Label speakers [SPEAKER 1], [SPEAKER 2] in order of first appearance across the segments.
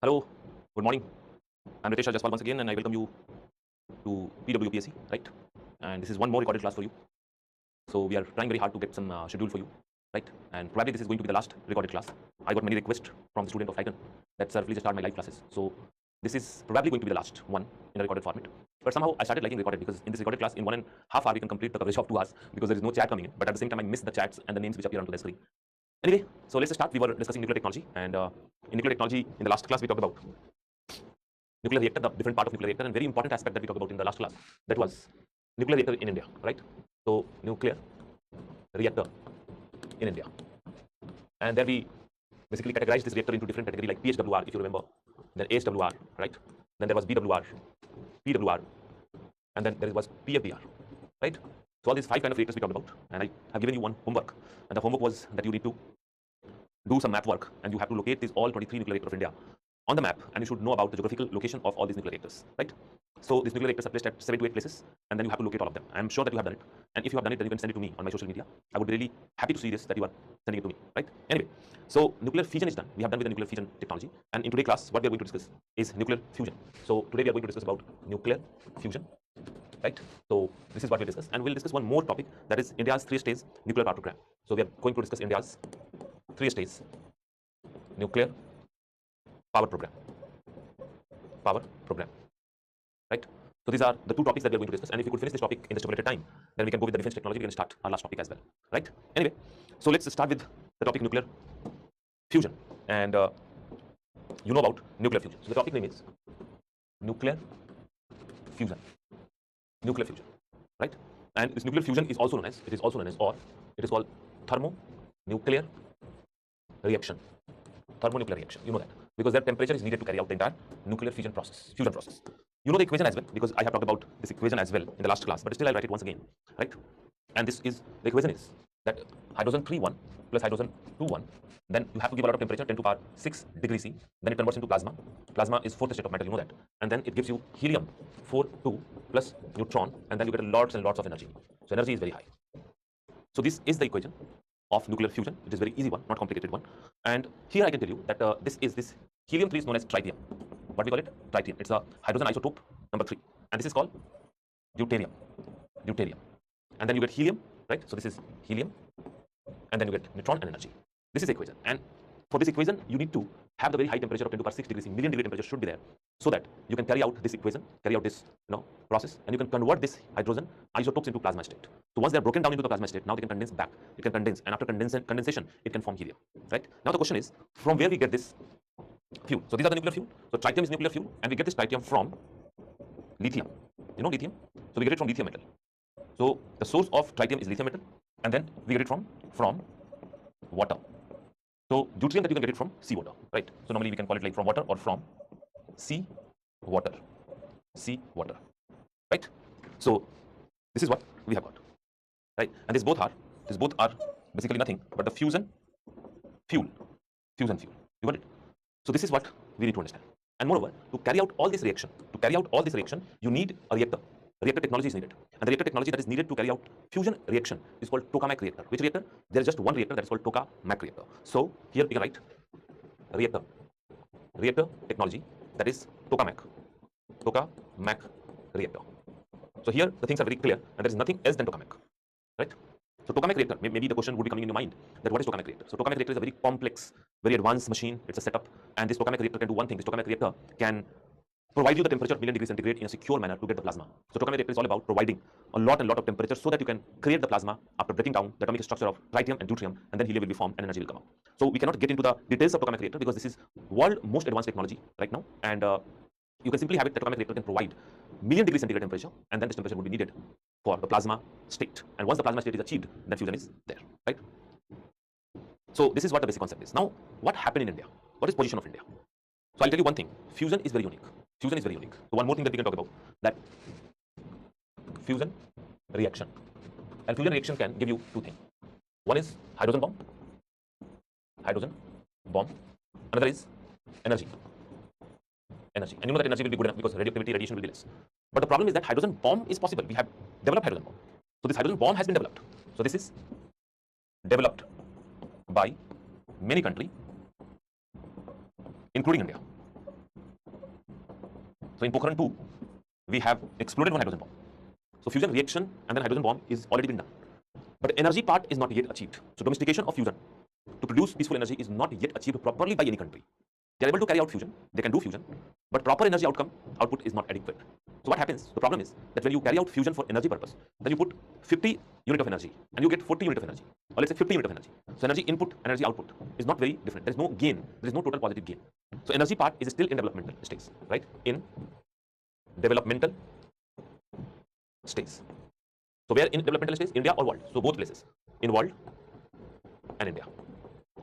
[SPEAKER 1] Hello, good morning. I'm Ritesh Jaspal once again, and I welcome you to PWPSC, right? And this is one more recorded class for you. So we are trying very hard to get some schedule for you, right? And probably this is going to be the last recorded class. I got many requests from the student of Titan that sir, please start my live classes. So this is probably going to be the last one in a recorded format. But somehow I started liking recorded because in this recorded class, in 1.5 hours, we can complete the coverage of 2 hours because there is no chat coming in. But at the same time, I miss the chats and the names which appear onto the screen. Anyway, so let's start. We were discussing nuclear technology, and in nuclear technology, in the last class, we talked about nuclear reactor, the different part of nuclear reactor, and very important aspect that we talked about in the last class, that was nuclear reactor in India, right? So nuclear reactor in India, and then we basically categorized this reactor into different categories like PHWR, if you remember, then ASWR, right? Then there was BWR, PWR, and then there was PFBR, right? So all these 5 kind of reactors we talked about, and I have given you one homework, and the homework was that you need to do some map work, and you have to locate these all 23 nuclear reactors of India on the map, and you should know about the geographical location of all these nuclear reactors, right? So these nuclear reactors are placed at 7 to 8 places, and then you have to locate all of them. I'm sure that you have done it, and if you have done it, then you can send it to me on my social media. I would be really happy to see this, that you are sending it to me, right? Anyway, so nuclear fission is done. We have done with the nuclear fission technology, and in today's class, what we are going to discuss is nuclear fusion. So today we are going to discuss about nuclear fusion, right? So this is what we discuss, and we'll discuss one more topic, that is India's 3-stage nuclear power program. So we are going to discuss India's 3-stage nuclear power program, right? So these are the 2 topics that we are going to discuss, and if we could finish this topic in the stipulated time, then we can go with the defense technology. We can start our last topic as well, right? Anyway, so let's start with the topic nuclear fusion, and you know about nuclear fusion. So the topic name is nuclear fusion, right? And this nuclear fusion is also known as, or it is called thermonuclear reaction. You know that because that temperature is needed to carry out the entire nuclear fusion process. You know the equation as well, because I have talked about this equation as well in the last class, but still I'll write it once again, right? And this is the equation is that hydrogen 3 1 plus hydrogen 2 1, then you have to give a lot of temperature, 10 to the power 6 degrees C, then it converts into plasma. Plasma is 4th state of matter, you know that, and then it gives you helium 4 2 plus neutron, and then you get lots and lots of energy. So energy is very high. So this is the equation of nuclear fusion. It is very easy one, not complicated one. And here I can tell you that this helium 3 is known as tritium. What we call it? Tritium. It's a hydrogen isotope number 3, and this is called deuterium. And then you get helium, right? So this is helium, and then you get neutron and energy. This is the equation, and for this equation you need to have the very high temperature of 10 to the power 6 degrees C. Million degree temperature should be there, so that you can carry out this equation, this process, and you can convert this hydrogen isotopes into plasma state. So once they are broken down into the plasma state, now they can condense back. It can condense, and after condensation, it can form helium, right? Now the question is, from where we get this fuel? So these are the nuclear fuel. So tritium is nuclear fuel, and we get this tritium from lithium. You know lithium? So we get it from lithium metal. So the source of tritium is lithium metal, and then we get it from water. So deuterium, that you can get it from seawater, right? So normally we can call it like from water or from sea water, right? So this is what we have got, right? And these both are basically nothing but the fusion fuel. You got it? So this is what we need to understand. And moreover, to carry out all this reaction, you need a reactor. Reactor technology is needed, and the reactor technology that is needed to carry out fusion reaction is called tokamak reactor. Which reactor? There is just one reactor, that is called tokamak reactor. So here we can write reactor technology, that is tokamak reactor. So here the things are very clear, and there is nothing else than tokamak, right? So tokamak reactor, maybe the question would be coming in your mind, that what is tokamak reactor? So tokamak reactor is a very complex, very advanced machine. It's a setup, and this tokamak reactor can do one thing. This tokamak reactor can provide you the temperature of million degrees centigrade in a secure manner to get the plasma. So tokamak reactor is all about providing a lot of temperature so that you can create the plasma after breaking down the atomic structure of tritium and deuterium, and then helium will be formed and energy will come out. So we cannot get into the details of tokamak reactor because this is world most advanced technology right now, and you can simply have it that tokamak reactor can provide million degrees centigrade temperature, and then this temperature would be needed for the plasma state. And once the plasma state is achieved, then fusion is there, right? So this is what the basic concept is. Now, what happened in India? What is position of India? So I'll tell you one thing. Fusion is very unique. So one more thing that we can talk about, that fusion reaction. And fusion reaction can give you 2 things. One is hydrogen bomb. Another is energy. And you know that energy will be good enough because radioactivity, radiation will be less. But the problem is that hydrogen bomb is possible. We have developed hydrogen bomb. So this hydrogen bomb has been developed. So this is developed by many countries, including India. So in Pokhran 2, we have exploded one hydrogen bomb. So fusion reaction and then hydrogen bomb is already been done. But energy part is not yet achieved. So domestication of fusion to produce peaceful energy is not yet achieved properly by any country. They are able to carry out fusion, they can do fusion, but proper energy output is not adequate. So what happens? The problem is that when you carry out fusion for energy purpose, then you put 50 unit of energy and you get 40 unit of energy, or let's say 50 unit of energy. So energy input, energy output is not very different. There is no gain, there is no total positive gain. So energy part is still in developmental stage, right? In developmental stage. So where in developmental stage? India or world? So both places, in world and India,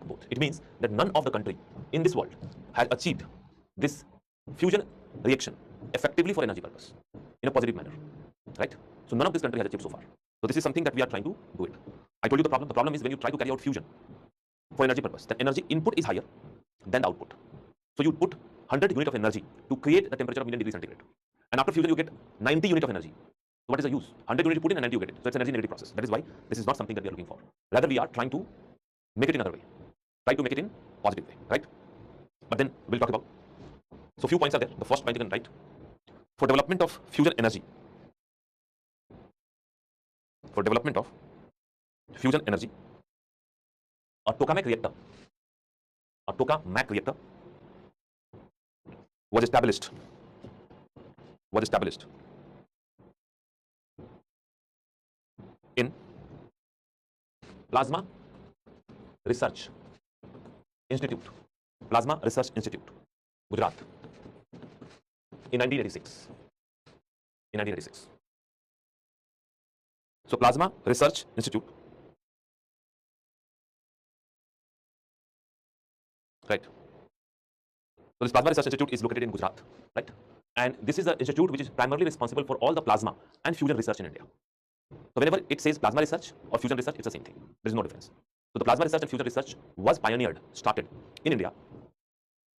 [SPEAKER 1] both. It means that none of the country in this world has achieved this fusion reaction effectively for energy purpose in a positive manner, right? So none of this country has achieved so far. So this is something that we are trying to do it. I told you the problem. The problem is when you try to carry out fusion for energy purpose, the energy input is higher than the output. So you put 100 unit of energy to create the temperature of million degrees centigrade, and after fusion you get 90 unit of energy. So what is the use? 100 unit you put in and 90 you get it. So it's an energy negative process. That is why this is not something that we are looking for. Rather we are trying to make it in another way. Try to make it in positive way, right? But then we'll talk about. So few points are there. The first point you can write: for development of fusion energy. For development of fusion energy, a tokamak reactor was established in Plasma Research Institute, Gujarat, in 1986. So Plasma Research Institute, right? So this Plasma Research Institute is located in Gujarat, right? And this is the institute which is primarily responsible for all the plasma and fusion research in India. So whenever it says plasma research or fusion research, it's the same thing. There is no difference. So the plasma research and fusion research was started in India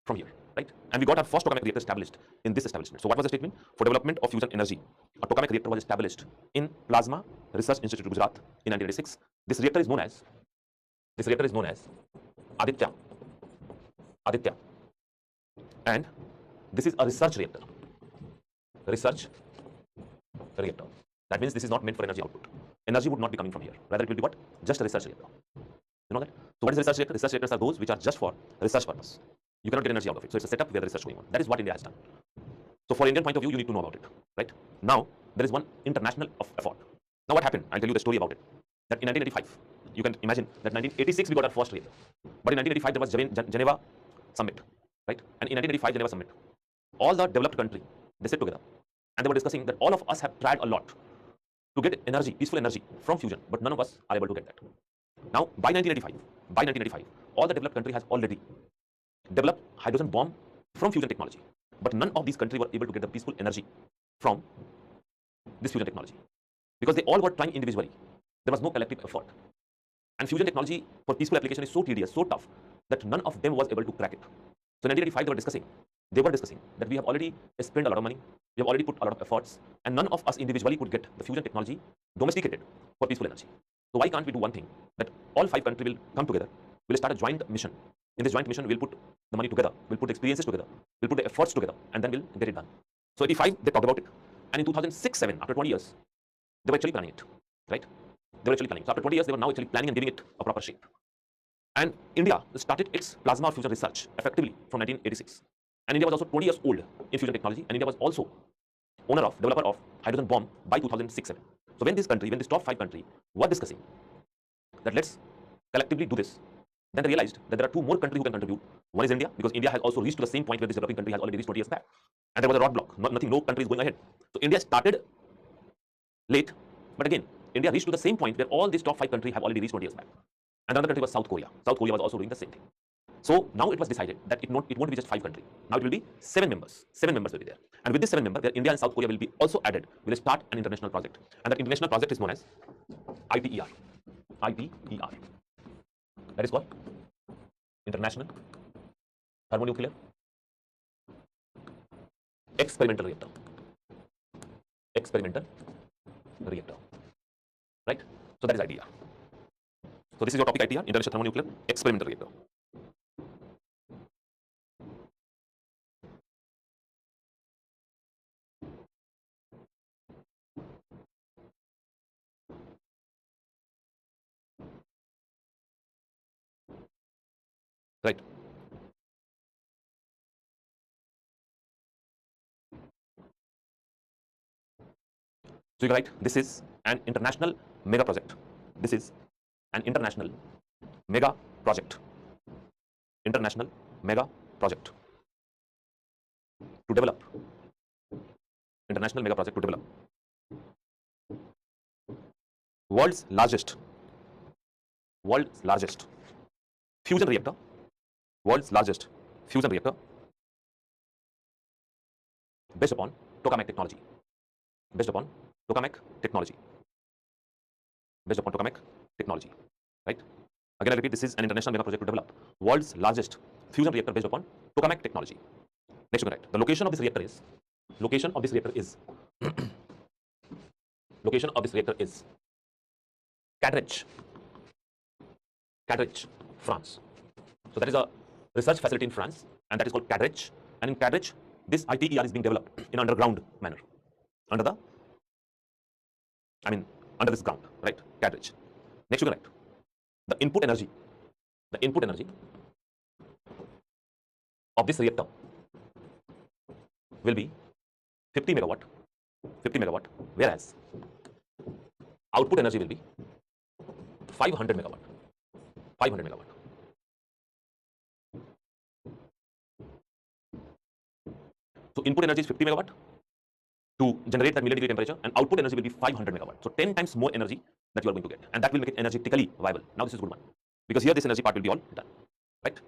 [SPEAKER 1] from here, right? And we got our first tokamak reactor established in this establishment. So what was the statement? For development of fusion energy, a tokamak reactor was established in Plasma Research Institute, Gujarat, in 1986. This reactor is known as Aditya, and this is a research reactor. That means this is not meant for energy output. Energy would not be coming from here. Rather, it will be what? Just a research reactor. You know that? So what is a research reactor? Research reactors are those which are just for research purpose. You cannot get energy out of it. So it's a setup where the research is going on. That is what India has done. So for Indian point of view, you need to know about it, right? Now, there is one international effort. Now what happened? I'll tell you the story about it. That in 1985, you can imagine that 1986 we got our first reactor. But in 1985 there was Geneva Summit, right? And in 1985 Geneva Summit, all the developed country, they sat together and they were discussing that all of us have tried a lot to get energy, peaceful energy from fusion, but none of us are able to get that. Now, by 1985, all the developed country has already developed hydrogen bomb from fusion technology, but none of these countries were able to get the peaceful energy from this fusion technology because they all were trying individually. There was no collective effort, and fusion technology for peaceful application is so tedious, so tough that none of them was able to crack it. So in 1985, they were discussing that we have already spent a lot of money, we have already put a lot of efforts, and none of us individually could get the fusion technology domesticated for peaceful energy. So why can't we do one thing? That all 5 countries will come together, we'll start a joint mission. In this joint mission, we'll put the money together, we'll put the experiences together, we'll put the efforts together, and then we'll get it done. So 85, they talked about it, and in 2006-7, after 20 years, they were actually planning it, right? They were actually planning. So after 20 years, they were now actually planning and giving it a proper shape. And India started its plasma fusion research effectively from 1986. And India was also 20 years old in fusion technology, and India was also developer of hydrogen bomb by 2006-7. So when this top 5 country were discussing that let's collectively do this, then they realized that there are 2 more countries who can contribute. One is India, because India has also reached to the same point where this developing country has already reached 20 years back. And there was a roadblock, no country is going ahead. So India started late, but again, India reached to the same point where all these top 5 countries have already reached 20 years back. And another country was South Korea. South Korea was also doing the same thing. So now it was decided that it won't be just 5 countries. Now it will be 7 members. 7 members will be there. And with this 7 members, where India and South Korea will be also added, we will start an international project. And that international project is known as ITER. ITER. That is called International Thermonuclear Experimental Reactor. Right? So that is ITER. So this is your topic, ITER, International Thermonuclear Experimental Reactor. right? So you can write this is an international mega project. This is an international mega project. International mega project to develop. International mega project to develop world's largest fusion reactor. World's largest fusion reactor based upon tokamak technology. Based upon tokamak technology. Based upon tokamak technology. Right? Again, I repeat, this is an international mega project to develop world's largest fusion reactor based upon tokamak technology. Next, you can write the location of this reactor is. Location of this reactor is. Location of this reactor is Cadrec, France. So that is a research facility in France, and that is called Cadrec. And in Cadrec, this ITER is being developed in underground manner, under this ground, right? Cadrec. Next, you can write the input energy of this reactor will be 50 megawatt, whereas output energy will be 500 megawatt. So input energy is 50 megawatt to generate that million degree temperature, and output energy will be 500 megawatt. So 10 times more energy that you are going to get, and that will make it energetically viable. Now this is a good one, because here this energy part will be all done, right?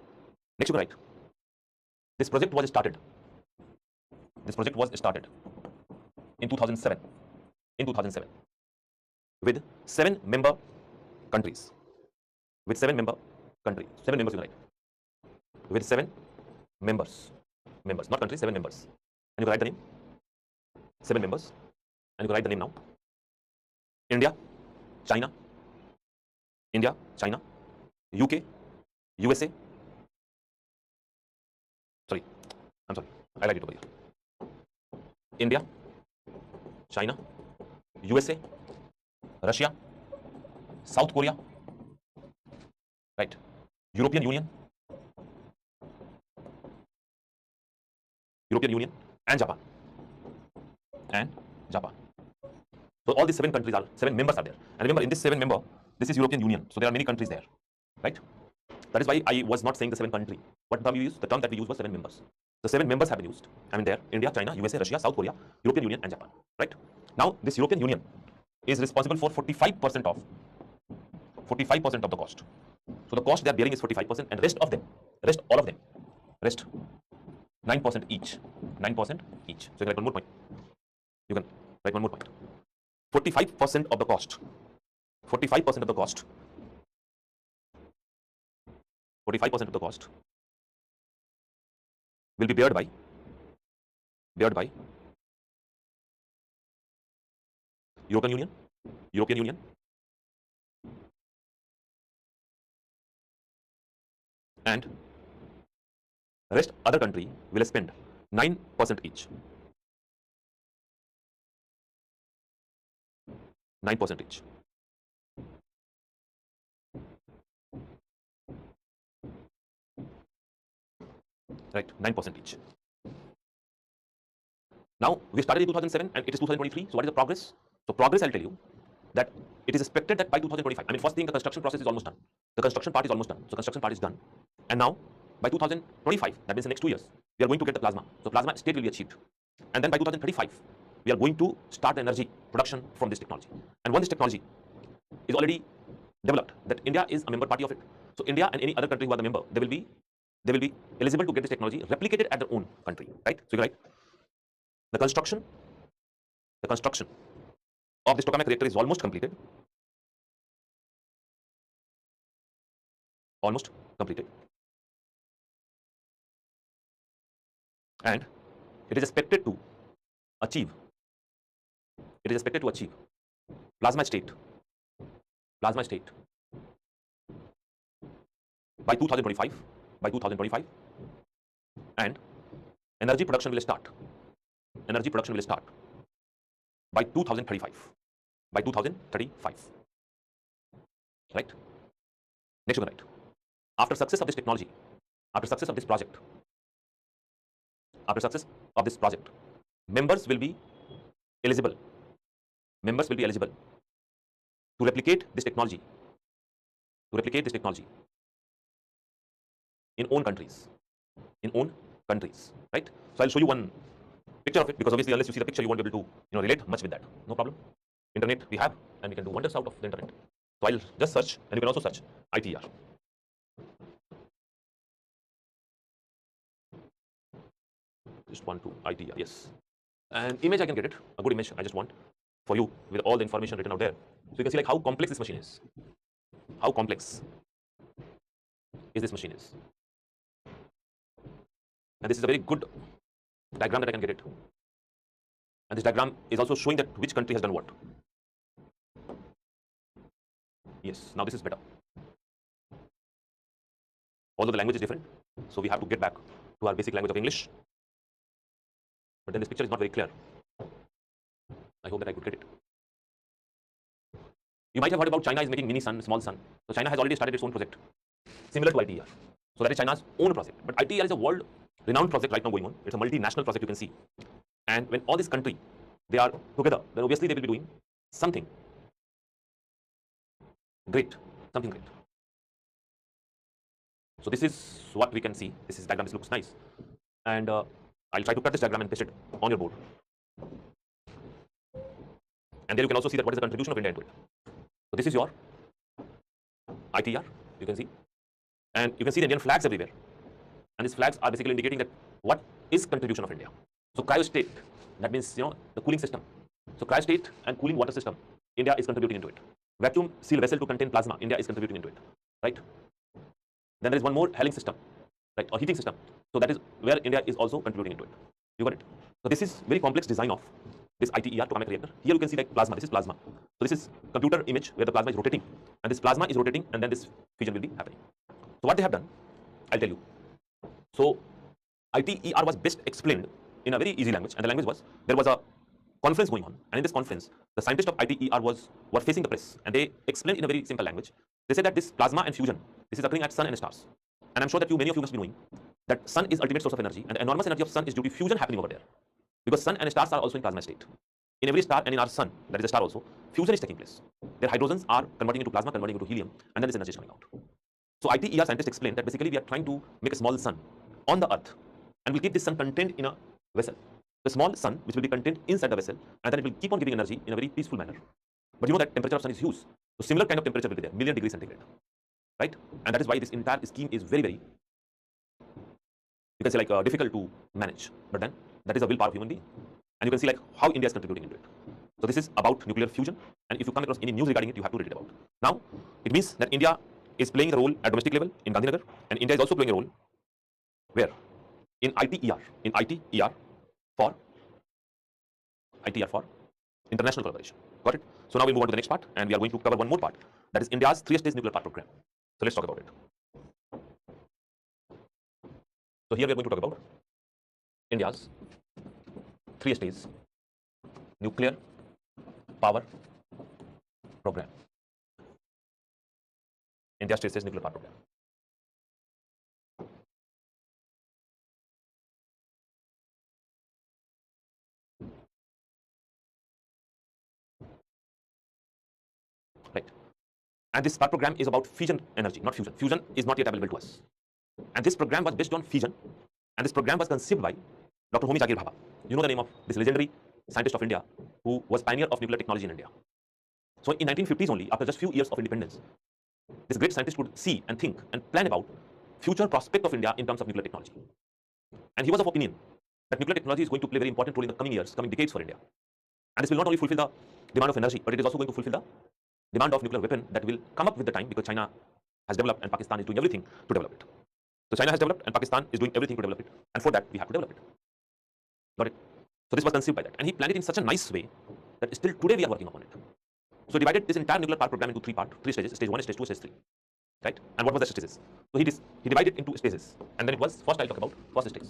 [SPEAKER 1] Next, you can write this project was started in 2007 with 7 member countries. With 7 members, you can write. With 7 members, not countries, 7 members. And you can write the name. 7 members. And you can write the name now. India, China, UK, USA. I'm sorry. I write it over here. India, China, USA, Russia, South Korea, right? European Union, and Japan. So all these 7 countries are 7 members are there. And remember, in this 7 member, this is European Union. So there are many countries there, right? That is why I was not saying the 7 country. What term you used? The term that we used was 7 members. The 7 members have been used. There: India, China, USA, Russia, South Korea, European Union, and Japan. Right? Now, this European Union is responsible for 45% of the cost. So the cost they are bearing is 45%, and rest all of them, 9% each. 9% each. So you can write one more point. 45% of the cost. 45% of the cost. 45% of the cost will be bared by European Union, and rest other country will spend 9% each. 9% each. Right, 9% each. Now, we started in 2007 and it is 2023. So what is the progress? So progress, I'll tell you that it is expected that by 2025, first thing, the construction process is almost done. The construction part is almost done. So construction part is done. And now, by 2025, that means the next 2 years, we are going to get the plasma. So plasma state will be achieved. And then by 2035, we are going to start the energy production from this technology. And once this technology is already developed, that India is a member party of it. So India and any other country who are the member, they will be eligible to get this technology replicated at their own country, right? So you write the construction of this tokamak reactor is almost completed. And it is expected to achieve plasma state by 2025. And energy production will start by 2035. Right? Next, you can write. After success of this technology, after success of this project, members will be eligible. Members will be eligible to replicate this technology. In own countries. Right? So I'll show you one picture of it, because obviously unless you see the picture, you won't be able to relate much with that. No problem. Internet we have, and we can do wonders out of the internet. So I'll just search, and you can also search ITER. Just want to ITER, yes. An image I can get it, a good image I just want for you with all the information written out there. So you can see like how complex this machine is. How complex is this machine is. And this is a very good diagram that I can get it. And this diagram is also showing that which country has done what. Yes, now this is better. Although the language is different, so we have to get back to our basic language of English. But then this picture is not very clear. I hope that I could get it. You might have heard about China is making mini sun, small sun. So China has already started its own project, similar to ITER. So that is China's own project. But ITER is a world-renowned project right now going on. It's a multinational project, you can see. And when all this country, they are together, then obviously they will be doing something great, So this is what we can see. This is diagram. This looks nice. And I'll try to cut this diagram and paste it on your board. And there you can also see that what is the contribution of India into it. So this is your ITER, you can see. And you can see the Indian flags everywhere. And these flags are basically indicating that what is contribution of India. So cryostate, that means the cooling system. So cryostate and cooling water system, India is contributing into it. Vacuum seal vessel to contain plasma, India is contributing into it, right? Then there is one more Helling system, right, or heating system. So that is where India is also contributing into it. You got it? So this is very complex design of this ITER, tokamak reactor. Here you can see like plasma. This is plasma. So this is computer image where the plasma is rotating, and this plasma is rotating, and then this fusion will be happening. So what they have done, I'll tell you. So ITER was best explained in a very easy language, and the language was, there was a conference going on, and in this conference, the scientists of ITER were facing the press, and they explained in a very simple language. They said that this plasma and fusion, this is occurring at sun and stars. And I'm sure that many of you must be knowing that sun is ultimate source of energy, and the enormous energy of sun is due to fusion happening over there. Because sun and stars are also in plasma state. In every star and in our sun, that is a star also, fusion is taking place. Their hydrogens are converting into plasma, converting into helium, and then this energy is coming out. So ITER scientists explained that basically we are trying to make a small sun on the earth, and we'll keep this sun contained in a vessel. The small sun which will be contained inside the vessel, and then it will keep on giving energy in a very peaceful manner. But you know that temperature of sun is huge. So similar kind of temperature will be there, 1,000,000 degrees centigrade. Right? And that is why this entire scheme is very, very, you can say like difficult to manage. But then that is a willpower of human being. And you can see like how India is contributing into it. So this is about nuclear fusion. And if you come across any news regarding it, you have to read it about. Now, it means that India is playing a role at domestic level in Gandhinagar, and India is also playing a role where? In ITER for international collaboration. Got it? So now we'll move on to the next part, and we are going to cover one more part, that is India's 3-stage nuclear power program. So let's talk about it. So here we are going to talk about India's 3-stage nuclear power program. India's 3-stage nuclear power program. Right. And this power program is about fission energy, not fusion. Fusion is not yet available to us. And this program was based on fission, and this program was conceived by Dr. Homi Jagir Bhabha. You know the name of this legendary scientist of India who was pioneer of nuclear technology in India. So in 1950s only, after just few years of independence, this great scientist would see and think and plan about future prospect of India in terms of nuclear technology. And he was of opinion that nuclear technology is going to play a very important role in the coming years, coming decades for India. And this will not only fulfill the demand of energy, but it is also going to fulfill the demand of nuclear weapon that will come up with the time, because China has developed and Pakistan is doing everything to develop it. So China has developed and Pakistan is doing everything to develop it, and for that we have to develop it. Got it? So this was conceived by that, and he planned it in such a nice way that still today we are working upon it. So he divided this entire nuclear power program into three stages: stage 1, stage 2, stage 3. Right? And what was the stages? So he divided into stages, and then it was, first I'll talk about first stage.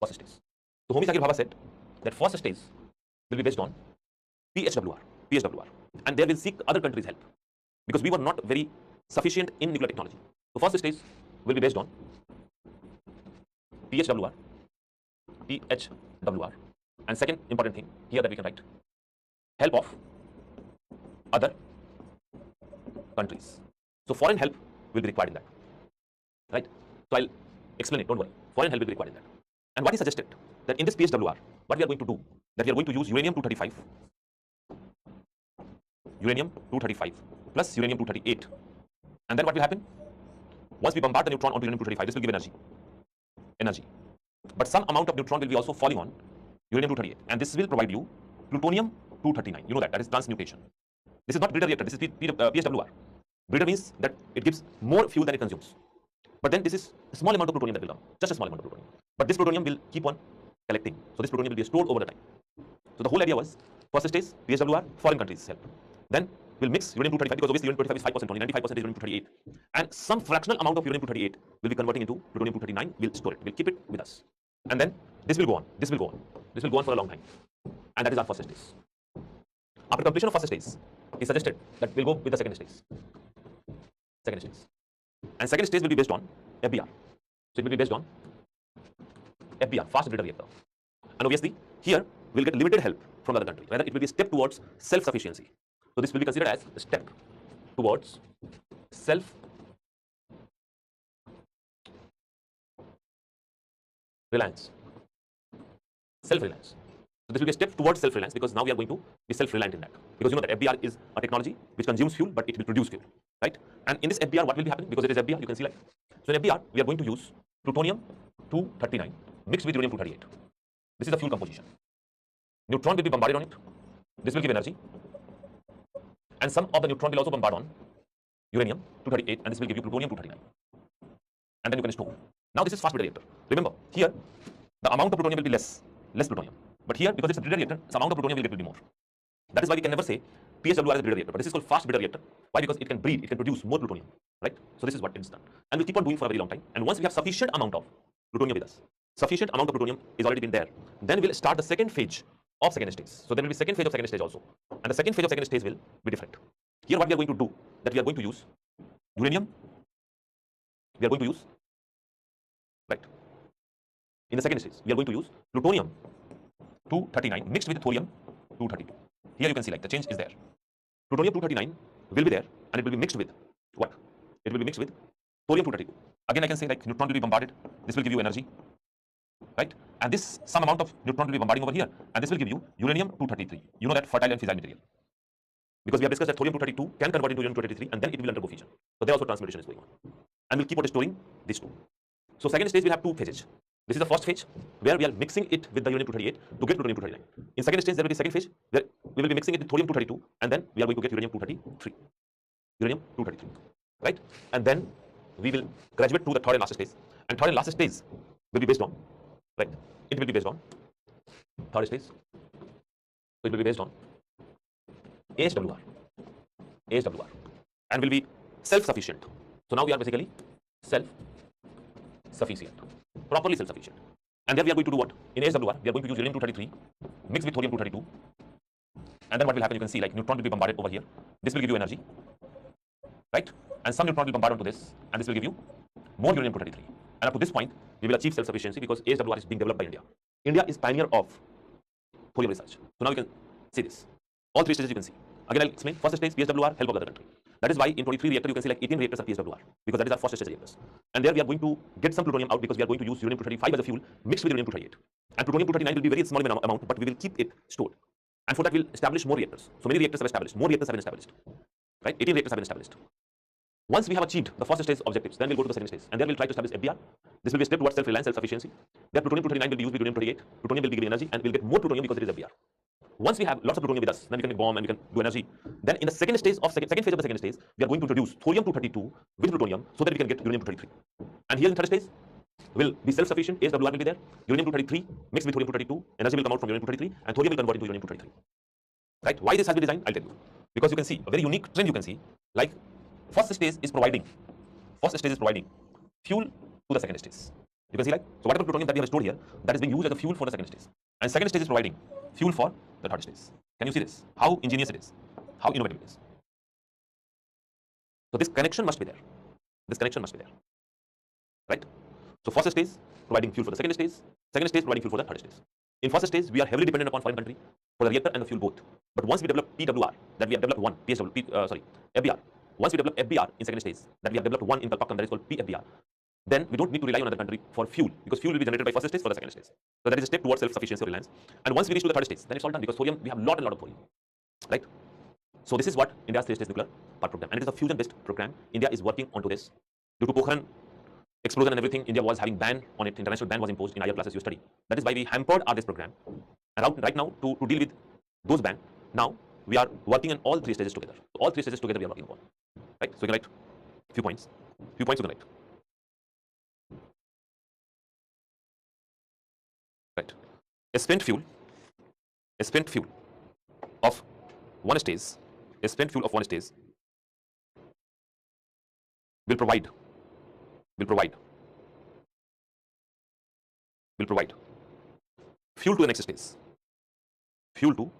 [SPEAKER 1] First stage. So Homi Jagir Bhabha said that first stage will be based on PHWR, and they will seek other countries' help, because we were not very sufficient in nuclear technology. So first stage will be based on PHWR, PHWR, and second important thing here that we can write, help of other countries. So foreign help will be required in that, right? So I'll explain it, don't worry. Foreign help will be required in that. And what is suggested that in this PHWR, what we are going to do, that we are going to use uranium-235 plus uranium-238. And then what will happen? Once we bombard the neutron onto uranium-235, this will give energy. But some amount of neutron will be also falling on uranium-238, and this will provide you plutonium-239. You know that is transmutation. This is not breeder reactor, this is PHWR. Breeder means that it gives more fuel than it consumes. But then this is a small amount of plutonium that will come, just a small amount of plutonium. But this plutonium will keep on collecting. So this plutonium will be stored over the time. So the whole idea was, first stage, PHWR, foreign countries help. Then we'll mix uranium-235, because obviously uranium-235 is 5% only, 95% is uranium-238. And some fractional amount of uranium-238 will be converting into plutonium-239, we'll store it, we'll keep it with us. And then this will go on, this will go on. This will go on for a long time. And that is our first stage. After completion of first stage, it is suggested that we'll go with the second stage. And second stage will be based on FBR. So it will be based on FBR, fast breeder reactor. And obviously, here we'll get limited help from the other country. Rather, it will be a step towards self-sufficiency. So this will be considered as a step towards self-reliance. So this will be a step towards self-reliance, because now we are going to be self-reliant in that. Because you know that FBR is a technology which consumes fuel, but it will produce fuel, right? And in this FBR, what will be happening? Because it is FBR, you can see like. So in FBR, we are going to use plutonium-239 mixed with uranium-238. This is the fuel composition. Neutron will be bombarded on it. This will give energy. And some of the neutron will also bombard on uranium-238, and this will give you plutonium-239. And then you can store. Now this is fast breeder reactor. Remember, here the amount of plutonium will be less plutonium. But here, because it's a breeder reactor, the amount of plutonium will be more. That is why we can never say PHWR is a breeder reactor, but this is called fast breeder reactor. Why? Because it can breed, it can produce more plutonium, right? So this is what it's done. And we'll keep on doing for a very long time. And once we have sufficient amount of plutonium with us, sufficient amount of plutonium is already been there, then we'll start the second phase of second stage. So there will be second phase of second stage also. And the second phase of second stage will be different. Here what we are going to do, that we are going to use uranium, we are going to use, right? In the second stage, we are going to use plutonium-239 mixed with thorium-232. Here you can see like the change is there. Plutonium-239 will be there, and it will be mixed with what? It will be mixed with thorium-232. Again, I can say like neutron will be bombarded. This will give you energy, right? And this some amount of neutron will be bombarding over here, and this will give you uranium-233. You know that fertile and fissile material. Because we have discussed that thorium-232 can convert into uranium-233, and then it will undergo fission. So there also transmutation is going on. And we'll keep on storing these two. So second stage will have two phases. This is the first phase where we are mixing it with the uranium-238 to get plutonium-239. In second stage, there will be second phase where we will be mixing it with thorium-232, and then we are going to get uranium-233. Right? And then we will graduate to the third and last stage. And third and last stage will be based on, right? It will be based on third stage. So it will be based on AHWR, and will be self-sufficient. So now we are basically self-sufficient, properly self-sufficient. And there we are going to do what? In AHWR, we are going to use uranium-233 mixed with thorium-232. And then what will happen? You can see like neutron will be bombarded over here. This will give you energy, right? And some neutron will bombard onto this, and this will give you more uranium-233. And up to this point, we will achieve self-sufficiency because AHWR is being developed by India. India is pioneer of thorium research. So now you can see this. All three stages you can see. Again, I'll explain. First stage, PHWR, help of the other country. That is why in 23 reactor you can see like 18 reactors are PHWR, because that is our first stage reactors. And there we are going to get some plutonium out because we are going to use uranium-235 as a fuel mixed with uranium-238. And plutonium-239 will be very small amount, but we will keep it stored. And for that we'll establish more reactors. So many reactors have established. More reactors have been established. Right? 18 reactors have been established. Once we have achieved the first stage objectives, then we'll go to the second stage. And there we'll try to establish FBR. This will be a step towards self-reliance, self-sufficiency. There plutonium-239 will be used with uranium-238. Plutonium will be giving energy, and we'll get more plutonium because it is FBR. Once we have lots of plutonium with us, then we can make bomb and we can do energy. Then in the second phase of the second stage, we are going to introduce thorium-232 with plutonium so that we can get uranium-233. And here in third stage, will be self-sufficient. AHWR will be there. Uranium-233 mixed with thorium-232. Energy will come out from uranium-233, and thorium will convert into uranium-233. Right? Why this has been designed? I'll tell you. Because you can see a very unique trend. You can see like first stage is providing fuel to the second stage. You can see like, so whatever plutonium that we have stored here, that is being used as a fuel for the second stage. And second stage is providing fuel for the third stage. Can you see this? How ingenious it is? How innovative it is? So this connection must be there. right? So first stage providing fuel for the second stage providing fuel for the third stage. In first stage, we are heavily dependent upon foreign country for the reactor and the fuel both. But once we develop PWR, that we have developed one FBR. Once we develop FBR in second stage, that we have developed one in Kalpakkam, that is called PFBR. Then we don't need to rely on another country for fuel, because fuel will be generated by first stage for the second stage. So that is a step towards self-sufficiency or reliance. And once we reach to the third stage, then it's all done, because thorium, we have lot and lot of thorium, right? So this is what India's three-stage nuclear power program, and it is a fusion-based program. India is working onto this. Due to Pokhran explosion and everything, India was having ban on it. International ban was imposed in higher classes you study. That is why we hampered our this program. And right now, to deal with those ban, now we are working on all three stages together. So all three stages together we are working upon, right? So you can write few points you can write. Right. A spent fuel of one stage, will provide fuel to the next stage. Fuel to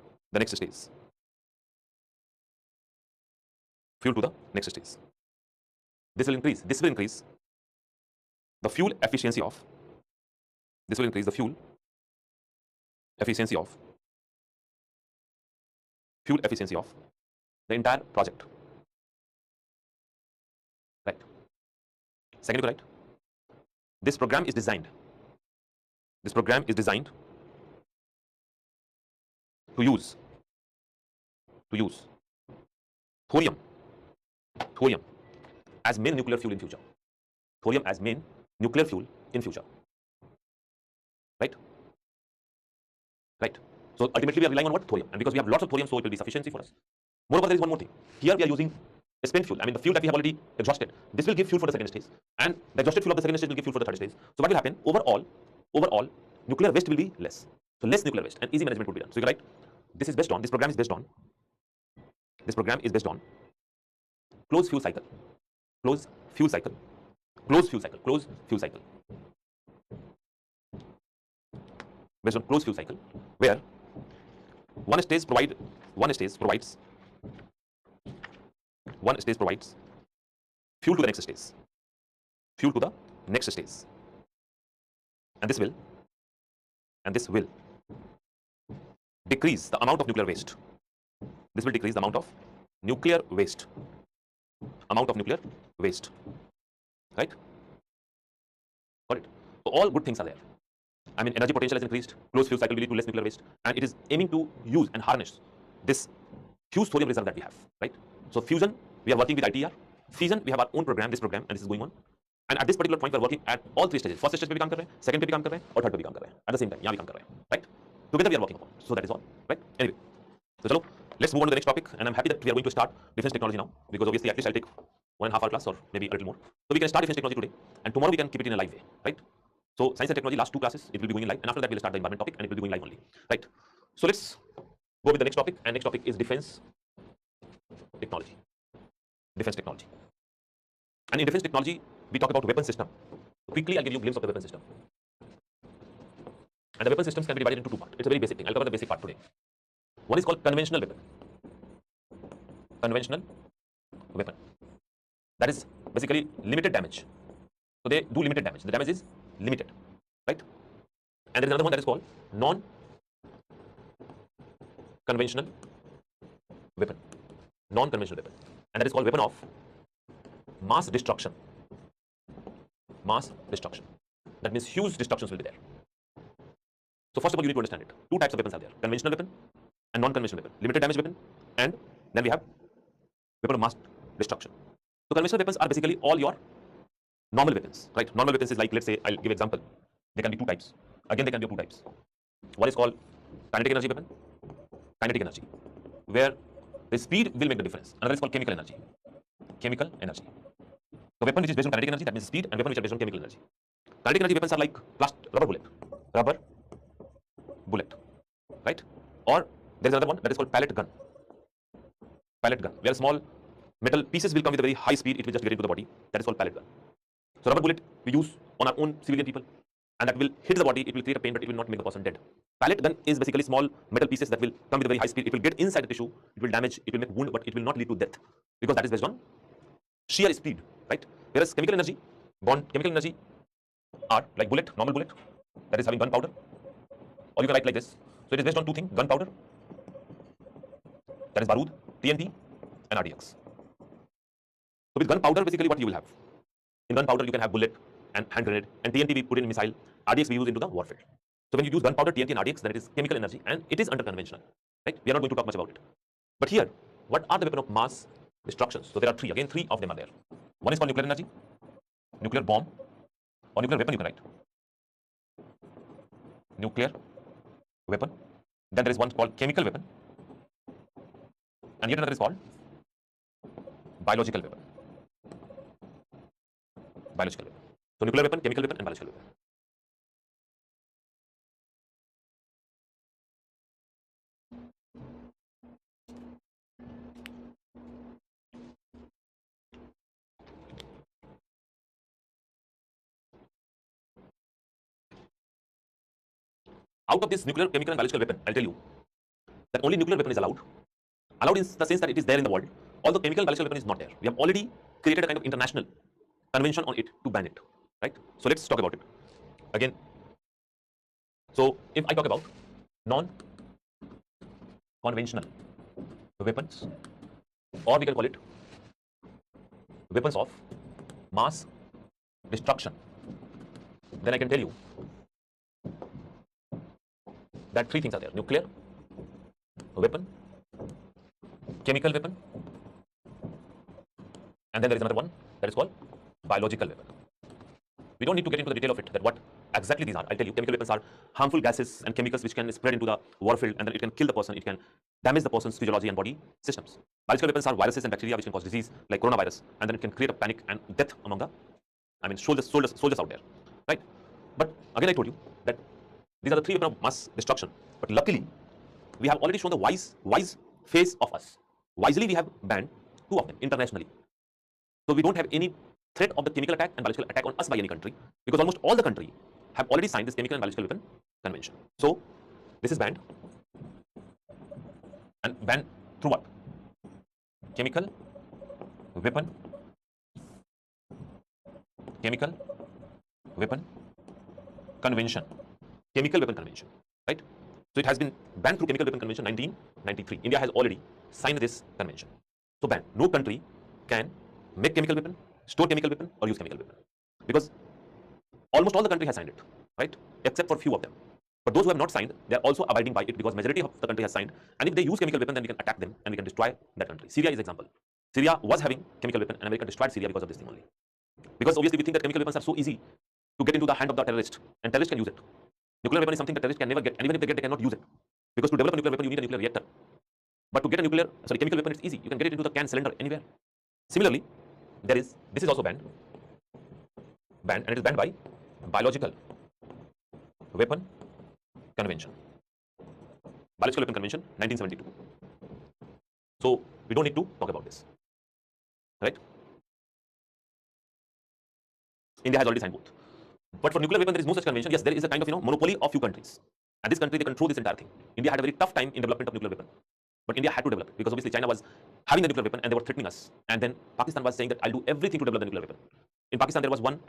[SPEAKER 1] the next stage. This will increase the fuel efficiency of the entire project. Right. Second, right. This program is designed to use thorium as main nuclear fuel in future. Right. So ultimately we are relying on what? Thorium. And because we have lots of thorium, so it will be sufficiency for us. Moreover, there is one more thing. Here we are using a spent fuel. I mean, the fuel that we have already exhausted. This will give fuel for the second stage, and the exhausted fuel of the second stage will give fuel for the third stage. So what will happen? Overall, nuclear waste will be less. So less nuclear waste, and easy management will be done. So you can write, this program is based on closed fuel cycle. Based on closed fuel cycle, where one stage provides fuel to the next stage, and this will decrease the amount of nuclear waste. Right? Got it? So all good things are there. I mean, energy potential has increased, closed fuel cycle will lead to less nuclear waste, and it is aiming to use and harness this huge thorium reserve that we have, right? So fusion, we are working with ITER. Fission, we have our own program, and this is going on. And at this particular point, we are working at all three stages. First stage पे भी काम कर रहे हैं, second पे भी काम कर रहे हैं, और third पे भी काम कर रहे हैं. At the same time, यहाँ भी काम कर रहे हैं, right? Together we are working upon. So that is all, right? Anyway, so chalo, let's move on to the next topic, and I'm happy that we are going to start defense technology now, because obviously at least I'll take 1.5 hour class or maybe a little more. So we can start defense technology today, and tomorrow we can keep it in a live way, right? So science and technology, last two classes, it will be going in live, and after that we'll start the environment topic, and it will be going live only, right? So let's go with the next topic, and next topic is defense technology. And in defense technology, we talk about weapon system. Quickly, I'll give you a glimpse of the weapon system. And the weapon systems can be divided into two parts. It's a very basic thing. I'll cover the basic part today. One is called conventional weapon. That is basically limited damage. So they do limited damage. The damage is limited, right? And there is another one that is called non-conventional weapon. And that is called weapon of mass destruction. That means huge destructions will be there. So first of all, you need to understand it. Two types of weapons are there: conventional weapon and non-conventional weapon. Limited damage weapon, and then we have weapon of mass destruction. So conventional weapons are basically all your normal weapons, right? Normal weapons is like, let's say, I'll give example. They can be two types. Again, they can be of two types. One is called kinetic energy weapon, where the speed will make the difference. Another is called chemical energy. So weapon which is based on kinetic energy, that means speed, and weapon which are based on chemical energy. Kinetic energy weapons are like rubber bullet, right? Or there is another one that is called pellet gun, where small metal pieces will come with a very high speed. It will just get into the body. That is called pellet gun. So rubber bullet we use on our own civilian people, and that will hit the body. It will create a pain, but it will not make the person dead. Pellet gun is basically small metal pieces that will come with a very high speed. It will get inside the tissue. It will damage. It will make wound, but it will not lead to death, because that is based on sheer speed, right? Whereas chemical energy are like bullet, normal bullet, that is having gunpowder, or you can write like this. So it is based on two things: gunpowder, that is barood, TNT, and RDX. So with gunpowder, basically what you will have in gunpowder, you can have bullet and hand grenade, and TNT we put in missile, RDX we use into the warfare. So when you use gunpowder, TNT, and RDX, then it is chemical energy, and it is unconventional, right? We are not going to talk much about it. But here, what are the weapon of mass destruction? So there are three. Again, three of them are there. One is called nuclear energy, nuclear bomb, or nuclear weapon. You can write nuclear weapon. Then there is one called chemical weapon, and yet another is called biological weapon. Biological weapon. So nuclear weapon, chemical weapon, and biological weapon. Out of this nuclear, chemical, and biological weapon, I'll tell you that only nuclear weapon is allowed. Allowed in the sense that it is there in the world. Although chemical and biological weapon is not there. We have already created a kind of international convention on it to ban it. Right? So let's talk about it. Again, so if I talk about non-conventional weapons, or we can call it weapons of mass destruction, then I can tell you that three things are there: nuclear weapon, chemical weapon, and then there is another one that is called biological weapon. We don't need to get into the detail of it, that what exactly these are. I'll tell you. Chemical weapons are harmful gases and chemicals which can spread into the warfield, and then it can kill the person, it can damage the person's physiology and body systems. Biological weapons are viruses and bacteria which can cause disease like coronavirus, and then it can create a panic and death among the soldiers out there, right? But again, I told you that these are the three weapons of mass destruction. But luckily, we have already shown the wise phase of us. Wisely, we have banned two of them internationally. So we don't have any threat of the chemical attack and biological attack on us by any country, because almost all the country have already signed this chemical and biological weapon convention. So this is banned, and banned through what? Chemical weapon, chemical weapon convention, chemical weapon convention, right? So it has been banned through chemical weapon convention 1993. India has already signed this convention. So banned. No country can make chemical weapon, store chemical weapon, or use chemical weapon, because almost all the country has signed it, right? Except for few of them. But those who have not signed, they are also abiding by it, because majority of the country has signed. And if they use chemical weapon, then we can attack them and we can destroy that country. Syria is example. Syria was having chemical weapon, and America destroyed Syria because of this thing only. Because obviously we think that chemical weapons are so easy to get into the hand of the terrorist, and terrorists can use it. Nuclear weapon is something that terrorists can never get, and even if they get, they cannot use it, because to develop a nuclear weapon you need a nuclear reactor. But to get a chemical weapon, it's easy. You can get it into the can cylinder anywhere. Similarly, this is also banned, and it is banned by biological weapon convention. Biological weapon convention 1972. So we don't need to talk about this, right? India has already signed both. But for nuclear weapon, there is no such convention. Yes, there is a kind of monopoly of few countries, and this country, they control this entire thing. India had a very tough time in development of nuclear weapon, but India had to develop, because obviously China was having the nuclear weapon and they were threatening us, and then Pakistan was saying that I'll do everything to develop the nuclear weapon. In Pakistan, there was one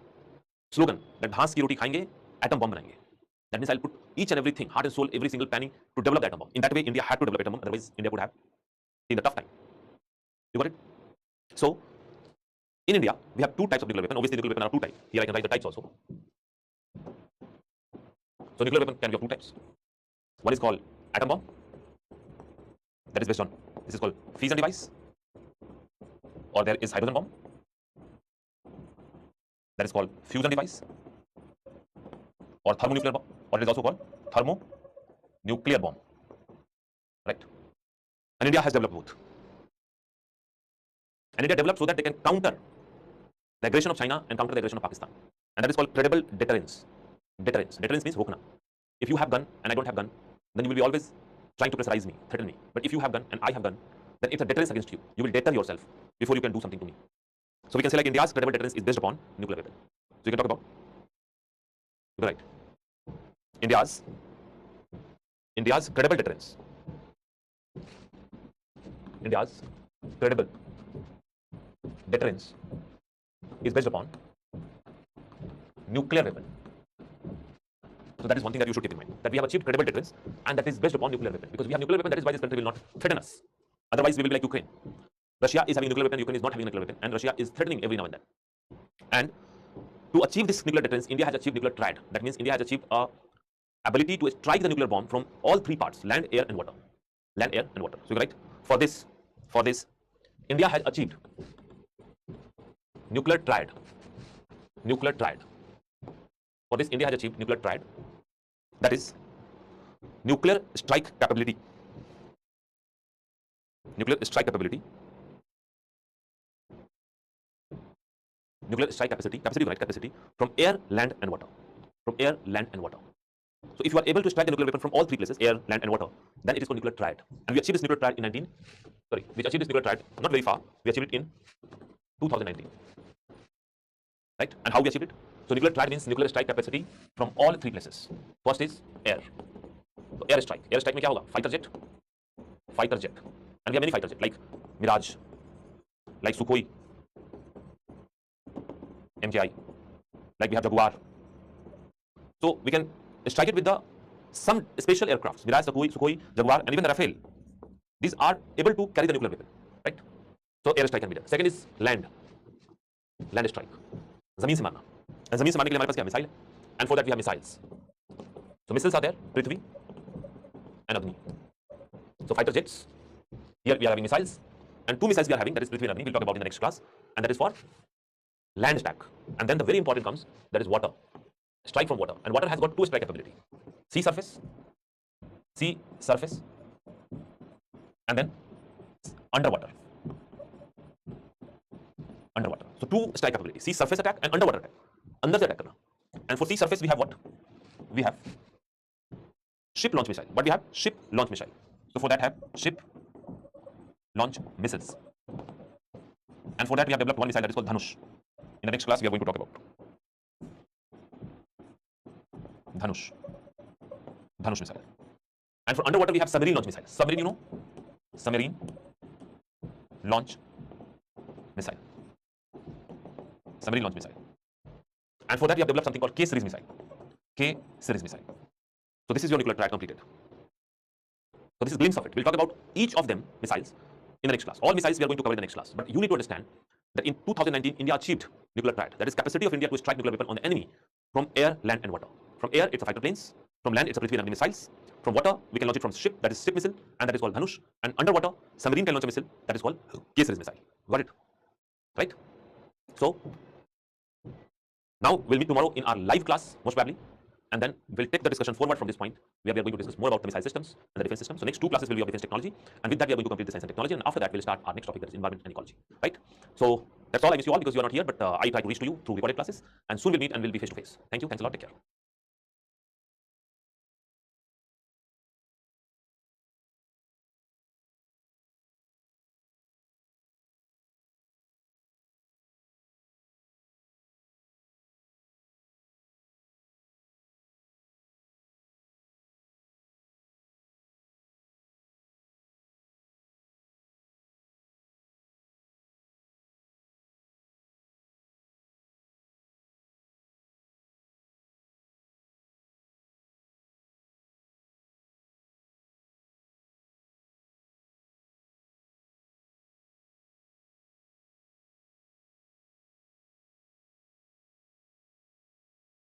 [SPEAKER 1] slogan that "Bhans ki roti khayenge, atom bomb banayenge." That means I'll put each and everything, heart and soul, every single penny to develop the atom bomb. In that way, India had to develop atom bomb, otherwise India would have seen the tough time. You got it? So in India, we have two types of nuclear weapon. Obviously, nuclear weapon are two types. Here I can write the types also. So nuclear weapon can be of two types. One is called atom bomb. That is based on, this is called fission device. Or there is hydrogen bomb. That is called fusion device. Or thermonuclear bomb. Or it is also called thermonuclear bomb. Right? And India has developed both. And India developed so that they can counter the aggression of China and counter the aggression of Pakistan. And that is called credible deterrence. Deterrence means rokna. If you have gun and I don't have gun, then you will be always trying to pressurize me, threaten me. But if you have gun and I have gun, then it's a deterrence against you. You will deter yourself before you can do something to me. So we can say like India's credible deterrence is based upon nuclear weapon. So you can talk about, right? India's credible deterrence. India's credible deterrence is based upon nuclear weapon. So that is one thing that you should keep in mind, that we have achieved credible deterrence, and that is based upon nuclear weapon. Because we have nuclear weapon, that is why this country will not threaten us. Otherwise, we will be like Ukraine. Russia is having a nuclear weapon, Ukraine is not having a nuclear weapon, and Russia is threatening every now and then. And to achieve this nuclear deterrence, India has achieved nuclear triad. That means India has achieved a ability to strike the nuclear bomb from all three parts: land, air, and water. Land, air, and water. So you write for this, India has achieved nuclear triad. Nuclear triad. For this, India has achieved nuclear triad. That is nuclear strike capability. Nuclear strike capability. Nuclear strike capacity, right? Capacity from air, land, and water. From air, land, and water. So if you are able to strike a nuclear weapon from all three places, air, land, and water, then it is called nuclear triad. And we achieved this nuclear triad in we achieved this nuclear triad not very far. We achieved it in 2019. Right? And how we achieved it? So nuclear triad means nuclear strike capacity from all three places. First is air. So air strike. Air strike में क्या होगा? Fighter jet. Fighter jet. And we have many fighter jet like Mirage, like Sukhoi, MKI, like we have Jaguar. So we can strike it with some special aircrafts, Mirage, Sukhoi, Jaguar, and even the Rafale. These are able to carry the nuclear weapon, right? So air strike can be done. Second is land strike. Zameen se marna. And zameen se marne ke liye हमारे पास क्या missile है? And for that we have missiles. So missiles are there, Prithvi and Agni. So fighter jets. Here we are having missiles, and two missiles we are having, that is Prithvi and Agni. We'll talk about in the next class, and that is for land attack. And then the very important comes, that is water. Strike from water. And water has got two strike capability: sea surface, and then underwater. So two strike capability: sea surface attack and underwater attack. Under the attack karna. And for sea surface we have what? We have ship launch missile. But we have ship launch missile. So for that have ship launch missiles. And for that we have developed one missile that is called Dhanush. In the next class we are going to talk about Dhanush missile. And for underwater we have submarine launch missile. Submarine, you know? Submarine launch missile. Submarine launch missile. And for that we have developed something called K-series missile. K-series missile. So this is your nuclear triad completed. So this is glimpse of it. We'll talk about each of them missiles in the next class. All missiles we are going to cover in the next class. But you need to understand that in 2019 India achieved nuclear triad. That is capacity of India to strike nuclear weapon on the enemy from air, land, and water. From air it's a fighter planes. From land it's a Prithvi and Agni missiles. From water we can launch it from ship, that is ship missile, and that is called Dhanush. And underwater submarine can launch a missile, that is called K-series missile. Got it? Right? So now we'll meet tomorrow in our live class most probably, and then we'll take the discussion forward from this point where we are going to discuss more about the missile systems and the defense system. So next two classes will be of defense technology, and with that we are going to complete the science and technology, and after that we'll start our next topic, that is environment and ecology. Right? So that's all. I miss you all because you are not here, but I try to reach to you through recorded classes, and soon we'll meet and we'll be face to face. Thank you. Thanks a lot. Take care.